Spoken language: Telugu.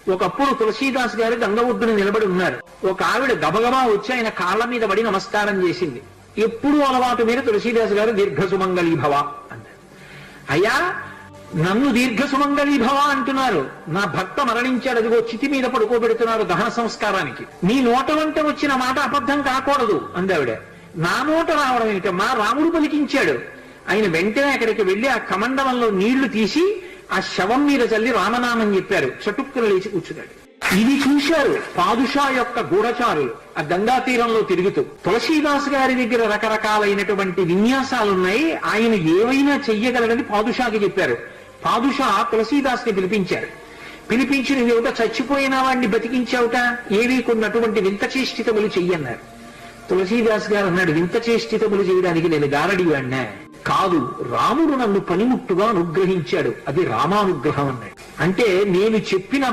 ఒకప్పుడు తులసీదాస్ గారు గంగ ఒడ్డున నిలబడి ఉన్నారు. ఒక ఆవిడ గబగబా వచ్చి ఆయన కాళ్ళ మీద పడి నమస్కారం చేసింది. ఎప్పుడు అలవాటు మీద తులసీదాస్ గారు దీర్ఘ సుమంగళీ భవ అన్నారు. అయ్యా, నన్ను దీర్ఘ సుమంగళీ భవ అంటున్నారు, నా భర్త మరణించాడు, అదిగో చితి మీద పడుకోబెడుతున్నారు దహన సంస్కారానికి, నీ నోట వంట వచ్చిన మాట అబద్ధం కాకూడదు అందావిడ. నా నోట రావడం ఏమిటమ్మా, రాముడు పలికించాడు. ఆయన వెంటనే అక్కడికి వెళ్లి ఆ కమండలంలో నీళ్లు తీసి ఆ శవం మీద చల్లి రామనామం చెప్పారు. చటుక్కున లేచి కూర్చున్నాడు. ఇది చూశారు పాదుషా యొక్క గూఢచారులు ఆ గంగా తీరంలో తిరుగుతూ. తులసీదాస్ గారి దగ్గర రకరకాలైనటువంటి విన్యాసాలున్నాయి, ఆయన ఏవైనా చెయ్యగలడని పాదుషాకి చెప్పారు. పాదుషా తులసీదాస్ ని పిలిపించారు. పిలిపించిన ఏమిటో, చచ్చిపోయిన వాడిని బతికించావుట, ఏవి కొన్నటువంటి వింత చేష్టితములు చెయ్యన్నారు. తులసీదాస్ గారు అన్నాడు, వింత చేష్టితములు చేయడానికి నేను గారడి వాడినా కాదు, రాముడు నన్ను పనిముట్టుగా అనుగ్రహించాడు, అది రామానుగ్రహం అన్నాడు. అంటే నేను చెప్పిన